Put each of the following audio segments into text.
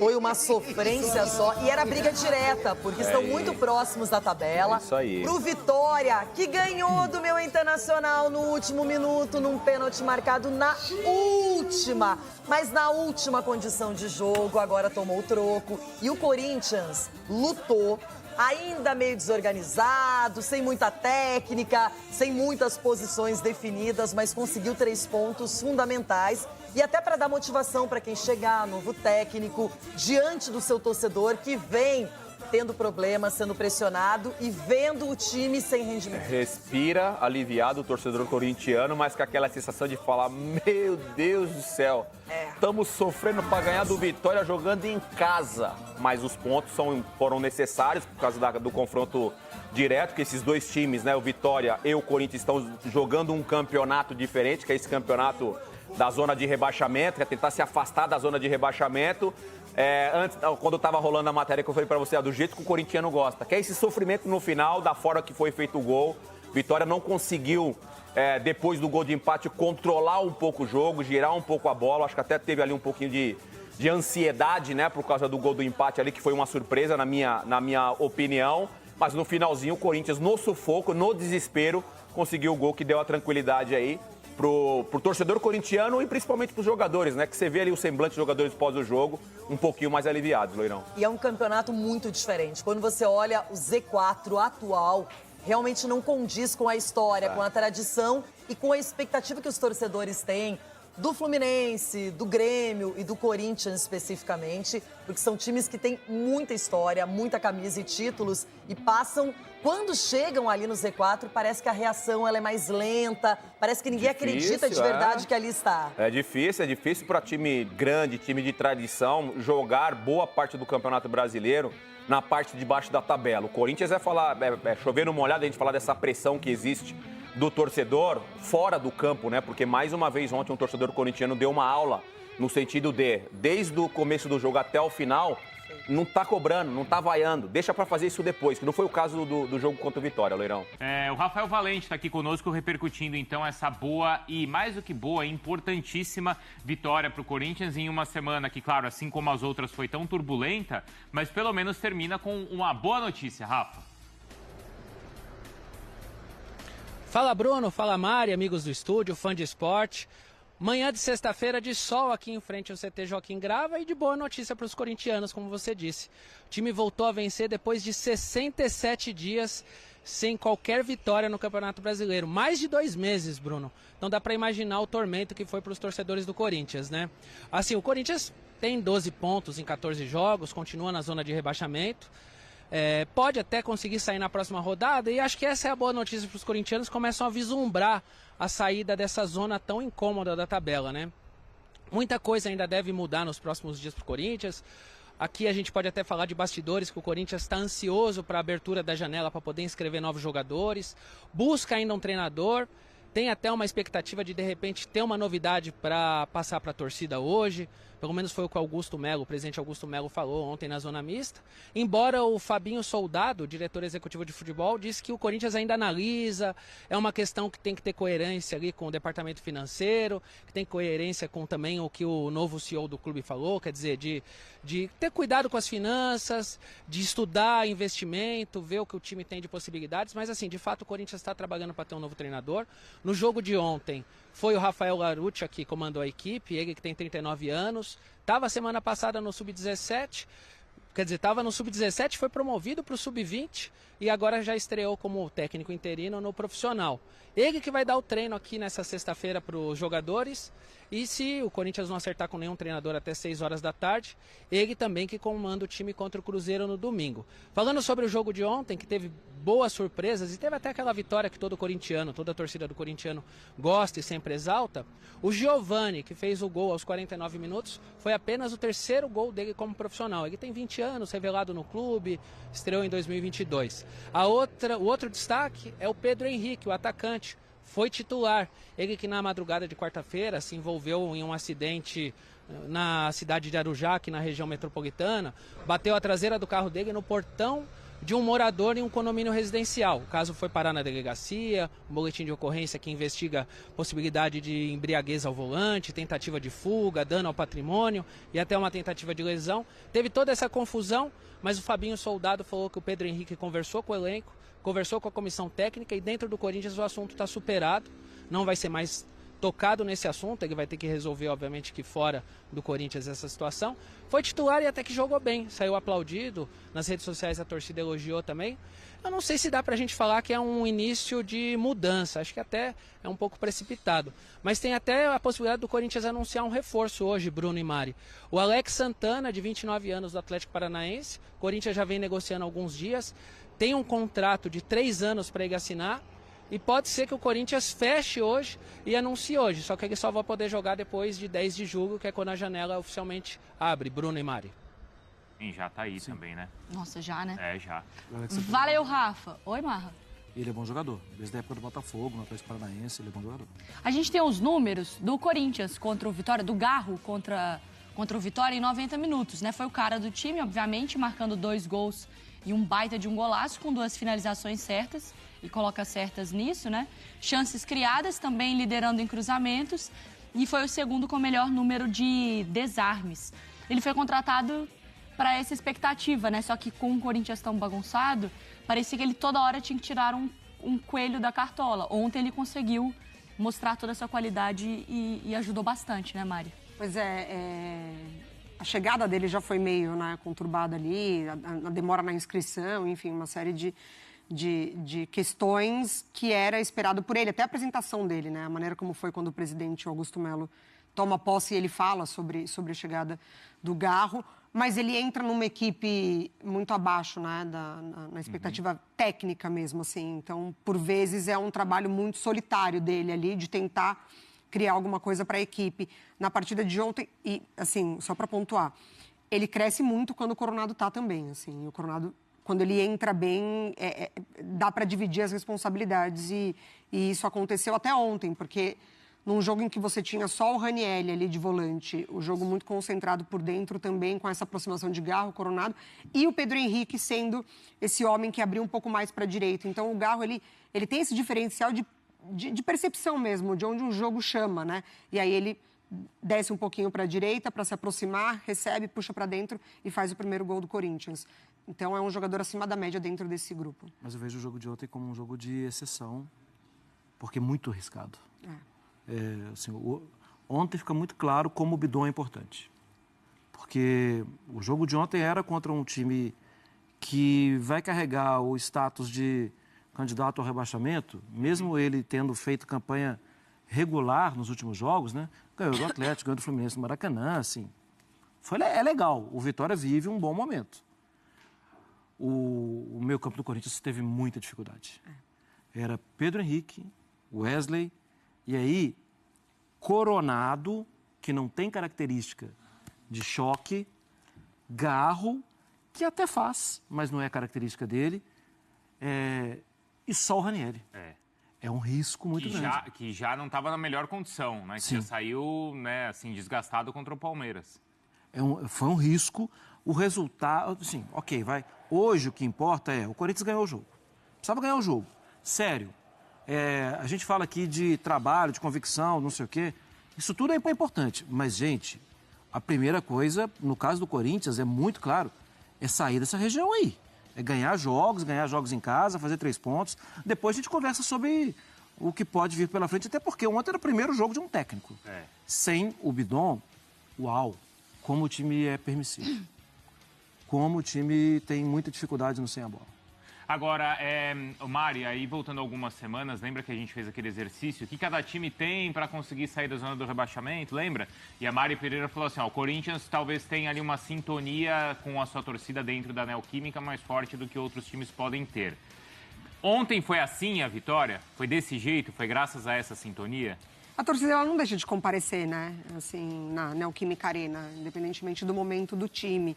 Foi uma sofrência só e era briga direta, porque estão muito próximos da tabela. Isso aí. Pro Vitória, que ganhou do meu Internacional no último minuto, num pênalti marcado na última. Mas na última condição de jogo, agora tomou o troco. E o Corinthians lutou, ainda meio desorganizado, sem muita técnica, sem muitas posições definidas, mas conseguiu 3 pontos fundamentais. E até para dar motivação para quem chegar, novo técnico, diante do seu torcedor que vem tendo problemas, sendo pressionado e vendo o time sem rendimento. Respira, aliviado o torcedor corintiano, mas com aquela sensação de falar, meu Deus do céu, estamos sofrendo para ganhar do Vitória jogando em casa. Mas os pontos foram necessários por causa do confronto direto, que esses dois times, né, o Vitória e o Corinthians, estão jogando um campeonato diferente, que é esse campeonato da zona de rebaixamento, que é tentar se afastar da zona de rebaixamento. Antes, quando estava rolando a matéria que eu falei para você, do jeito que o corintiano gosta, que é esse sofrimento no final, da forma que foi feito o gol. Vitória não conseguiu, depois do gol de empate, controlar um pouco o jogo, girar um pouco a bola. Acho que até teve ali um pouquinho de ansiedade, né, por causa do gol do empate ali, que foi uma surpresa na minha opinião. Mas no finalzinho, o Corinthians, no sufoco, no desespero, conseguiu o gol que deu a tranquilidade aí pro torcedor corintiano e principalmente pros jogadores, né? Que você vê ali o semblante dos jogadores pós o jogo um pouquinho mais aliviados, Loirão. E é um campeonato muito diferente. Quando você olha o Z4 atual, realmente não condiz com a história, com a tradição e com a expectativa que os torcedores têm do Fluminense, do Grêmio e do Corinthians especificamente, porque são times que têm muita história, muita camisa e títulos e passam, quando chegam ali no Z4, parece que a reação ela é mais lenta, parece que ninguém acredita de verdade que ali está. É difícil para time grande, time de tradição, jogar boa parte do Campeonato Brasileiro na parte de baixo da tabela. O Corinthians chover no molhado, a gente falar dessa pressão que existe do torcedor fora do campo, né? Porque mais uma vez ontem um torcedor corintiano deu uma aula no sentido desde o começo do jogo até o final, não tá cobrando, não tá vaiando, deixa pra fazer isso depois, que não foi o caso do jogo contra o Vitória, Loirão. O Rafael Valente tá aqui conosco repercutindo então essa boa e mais do que boa, importantíssima vitória pro Corinthians em uma semana que, claro, assim como as outras foi tão turbulenta, mas pelo menos termina com uma boa notícia, Rafa. Fala Bruno, fala Mari, amigos do estúdio, fã de esporte. Manhã de sexta-feira de sol aqui em frente ao CT Joaquim Grava e de boa notícia para os corintianos, como você disse. O time voltou a vencer depois de 67 dias sem qualquer vitória no Campeonato Brasileiro. Mais de 2 meses, Bruno. Não dá para imaginar o tormento que foi para os torcedores do Corinthians, né? Assim, o Corinthians tem 12 pontos em 14 jogos, continua na zona de rebaixamento. Pode até conseguir sair na próxima rodada e acho que essa é a boa notícia para os corintianos, começam a vislumbrar a saída dessa zona tão incômoda da tabela, né? Muita coisa ainda deve mudar nos próximos dias para o Corinthians. Aqui a gente pode até falar de bastidores, que o Corinthians está ansioso para a abertura da janela para poder inscrever novos jogadores, busca ainda um treinador, tem até uma expectativa de repente ter uma novidade para passar para a torcida hoje. Pelo menos foi o que o presidente Augusto Melo falou ontem na zona mista. Embora o Fabinho Soldado, diretor executivo de futebol, disse que o Corinthians ainda analisa, é uma questão que tem que ter coerência ali com o departamento financeiro, que tem coerência com também o que o novo CEO do clube falou, quer dizer, de ter cuidado com as finanças, de estudar investimento, ver o que o time tem de possibilidades, mas assim, de fato o Corinthians está trabalhando para ter um novo treinador. No jogo de ontem, foi o Rafael Larucci que comandou a equipe, ele que tem 39 anos, estava semana passada no Sub-17, quer dizer, estava no Sub-17, foi promovido para o Sub-20 e agora já estreou como técnico interino no profissional. Ele que vai dar o treino aqui nessa sexta-feira para os jogadores e se o Corinthians não acertar com nenhum treinador até 6 horas da tarde, ele também que comanda o time contra o Cruzeiro no domingo. Falando sobre o jogo de ontem, que teve boas surpresas e teve até aquela vitória que todo corintiano, toda a torcida do corintiano gosta e sempre exalta, o Giovani, que fez o gol aos 49 minutos, foi apenas o 3º gol dele como profissional. Ele tem 20 anos, revelado no clube, estreou em 2022. O outro destaque é o Pedro Henrique, o atacante, foi titular. Ele que na madrugada de quarta-feira se envolveu em um acidente na cidade de Arujá, aqui na região metropolitana, bateu a traseira do carro dele no portão de um morador em um condomínio residencial. O caso foi parar na delegacia, um boletim de ocorrência que investiga possibilidade de embriaguez ao volante, tentativa de fuga, dano ao patrimônio e até uma tentativa de lesão. Teve toda essa confusão, mas o Fabinho Soldado falou que o Pedro Henrique conversou com o elenco, conversou com a comissão técnica e dentro do Corinthians o assunto está superado, não vai ser mais tocado nesse assunto, ele vai ter que resolver, obviamente, que fora do Corinthians essa situação. Foi titular e até que jogou bem, saiu aplaudido, nas redes sociais a torcida elogiou também. Eu não sei se dá pra gente falar que é um início de mudança, acho que até é um pouco precipitado. Mas tem até a possibilidade do Corinthians anunciar um reforço hoje, Bruno e Mari. O Alex Santana, de 29 anos, do Atlético Paranaense, o Corinthians já vem negociando há alguns dias, tem um contrato de 3 anos para ele assinar, e pode ser que o Corinthians feche hoje e anuncie hoje, só que ele só vai poder jogar depois de 10 de julho, que é quando a janela oficialmente abre. Bruno e Mari. Sim, já tá aí também, né? Nossa, já, né? É, já. Valeu, Rafa. Oi, Marra. Ele é bom jogador. Desde a época do Botafogo, no Atlético Paranaense, ele é bom jogador. A gente tem os números do Corinthians contra o Vitória, do Garro contra o Vitória em 90 minutos, né? Foi o cara do time, obviamente, marcando 2 gols e um baita de um golaço com 2 finalizações certas. E coloca certas nisso, né? Chances criadas, também liderando em cruzamentos. E foi o segundo com o melhor número de desarmes. Ele foi contratado para essa expectativa, né? Só que com o Corinthians tão bagunçado, parecia que ele toda hora tinha que tirar um coelho da cartola. Ontem ele conseguiu mostrar toda a sua qualidade e ajudou bastante, né, Mari? Pois a chegada dele já foi meio, né, conturbada ali, a demora na inscrição, enfim, uma série de questões que era esperado por ele, até a apresentação dele, né? A maneira como foi quando o presidente Augusto Melo toma posse e ele fala sobre a chegada do Garro, mas ele entra numa equipe muito abaixo, né? Na expectativa técnica mesmo, assim. Então, por vezes, é um trabalho muito solitário dele ali, de tentar criar alguma coisa para a equipe. Na partida de ontem, e assim, só para pontuar, ele cresce muito quando o Coronado tá também, assim. O Coronado, quando ele entra bem, dá para dividir as responsabilidades e isso aconteceu até ontem, porque num jogo em que você tinha só o Ranieri ali de volante, o jogo muito concentrado por dentro também, com essa aproximação de Garro, Coronado, e o Pedro Henrique sendo esse homem que abriu um pouco mais para a direita. Então o Garro, ele tem esse diferencial de percepção mesmo, de onde um jogo chama, né? E aí ele desce um pouquinho para a direita para se aproximar, recebe, puxa para dentro e faz o primeiro gol do Corinthians. Então, é um jogador acima da média dentro desse grupo. Mas eu vejo o jogo de ontem como um jogo de exceção, porque é muito arriscado. Ontem fica muito claro como o Bidon é importante. Porque o jogo de ontem era contra um time que vai carregar o status de candidato ao rebaixamento, mesmo ele tendo feito campanha regular nos últimos jogos, né? Ganhou do Atlético, ganhou do Fluminense no Maracanã, assim. É legal. O Vitória vive um bom momento. O meio campo do Corinthians teve muita dificuldade. Era Pedro Henrique, Wesley, e aí Coronado, que não tem característica de choque, Garro, que até faz, mas não é característica dele, e só o Ranieri. É um risco muito grande. Que já não estava na melhor condição, né? Que já saiu, né, assim, desgastado contra o Palmeiras. Foi um risco. O resultado, assim, ok, vai. Hoje o que importa o Corinthians ganhou o jogo. Precisava ganhar o jogo. Sério. A gente fala aqui de trabalho, de convicção, não sei o quê. Isso tudo é importante. Mas, gente, a primeira coisa, no caso do Corinthians, é muito claro, é sair dessa região aí. É ganhar jogos em casa, fazer 3 pontos. Depois a gente conversa sobre o que pode vir pela frente, até porque ontem era o primeiro jogo de um técnico. Sem o Bidon, uau, como o time é permissivo. Como o time tem muita dificuldade no sem a bola. Agora, Mari, aí voltando algumas semanas, lembra que a gente fez aquele exercício? O que cada time tem para conseguir sair da zona do rebaixamento, lembra? E a Mari Pereira falou assim, o Corinthians talvez tenha ali uma sintonia com a sua torcida dentro da Neoquímica mais forte do que outros times podem ter. Ontem foi assim a vitória? Foi desse jeito? Foi graças a essa sintonia? A torcida ela não deixa de comparecer, né? Assim, na Neoquímica Arena, independentemente do momento do time.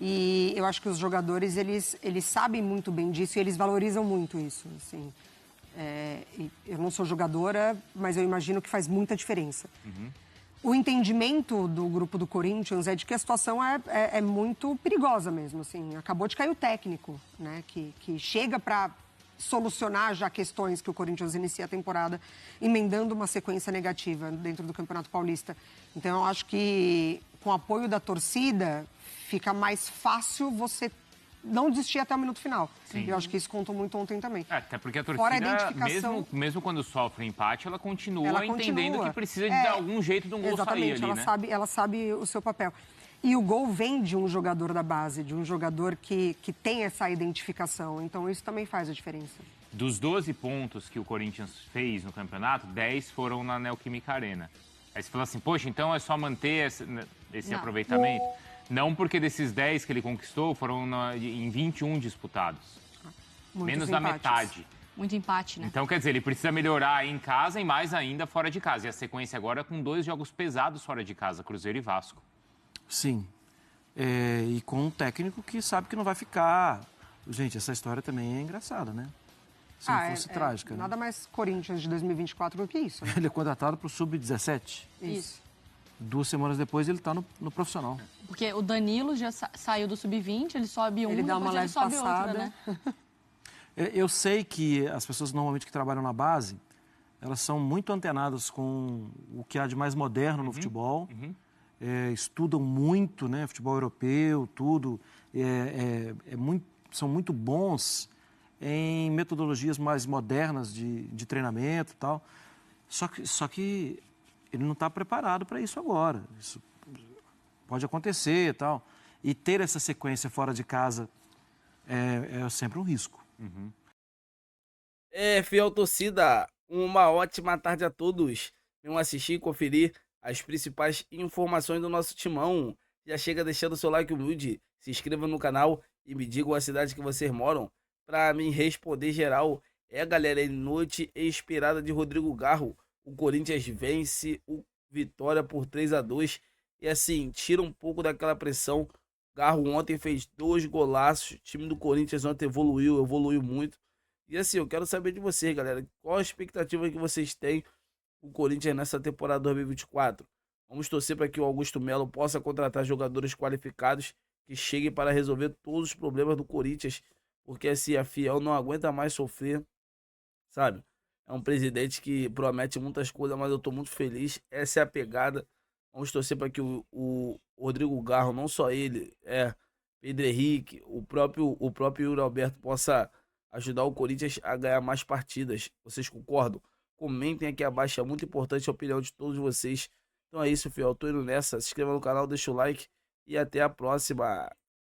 E eu acho que os jogadores, eles sabem muito bem disso e eles valorizam muito isso, assim. Eu não sou jogadora, mas eu imagino que faz muita diferença. O entendimento do grupo do Corinthians é de que a situação é muito perigosa mesmo, assim. Acabou de cair o técnico, né, que chega para solucionar já questões que o Corinthians inicia a temporada, emendando uma sequência negativa dentro do Campeonato Paulista. Então, eu acho que com o apoio da torcida, fica mais fácil você não desistir até o minuto final. Sim. Eu acho que isso contou muito ontem também. Até porque a Fora a torcida, identificação... mesmo quando sofre empate, ela continua entendendo que precisa de algum jeito de um gol sair ali, né? Ela sabe o seu papel. E o gol vem de um jogador da base, de um jogador que tem essa identificação. Então, isso também faz a diferença. Dos 12 pontos que o Corinthians fez no campeonato, 10 foram na Neoquímica Arena. Aí você fala assim, poxa, então é só manter esse aproveitamento? Não, porque desses 10 que ele conquistou, foram em 21 disputados. Menos da metade. Muito empate, né? Então, quer dizer, ele precisa melhorar em casa e mais ainda fora de casa. E a sequência agora é com 2 jogos pesados fora de casa, Cruzeiro e Vasco. Sim. E com um técnico que sabe que não vai ficar. Gente, essa história também é engraçada, né? Se não fosse trágica. Nada mais Corinthians de 2024 do que isso, né? Ele é contratado para o Sub-17. Isso. 2 semanas depois ele está no profissional. Porque o Danilo já saiu do Sub-20, ele sobe um, ele dá uma leve sobe passada, outra, né? Eu sei que as pessoas normalmente que trabalham na base, elas são muito antenadas com o que há de mais moderno no futebol. Estudam muito, né? Futebol europeu, tudo. São muito bons em metodologias mais modernas de treinamento e tal. Só que ele não está preparado para isso agora. Isso pode acontecer e tal. E ter essa sequência fora de casa é sempre um risco. Fiel torcida, uma ótima tarde a todos. Venham assistir e conferir as principais informações do nosso timão. Já chega deixando o seu like humilde, se inscreva no canal e me digam a cidade que vocês moram para mim responder geral. Galera, é noite inspirada de Rodrigo Garro. O Corinthians vence o Vitória por 3-2 e assim, tira um pouco daquela pressão. Garro ontem fez 2 golaços, o time do Corinthians ontem evoluiu muito. E assim, eu quero saber de vocês, galera, qual a expectativa que vocês têm o Corinthians nessa temporada 2024? Vamos torcer para que o Augusto Melo possa contratar jogadores qualificados que cheguem para resolver todos os problemas do Corinthians, porque assim, a Fiel não aguenta mais sofrer, sabe? É um presidente que promete muitas coisas, mas eu tô muito feliz. Essa é a pegada. Vamos torcer para que o Rodrigo Garro, não só ele, Pedro Henrique, o próprio Yuri Alberto possa ajudar o Corinthians a ganhar mais partidas. Vocês concordam? Comentem aqui abaixo, é muito importante a opinião de todos vocês. Então é isso, fiel. Tô indo nessa. Se inscreva no canal, deixa o like e até a próxima.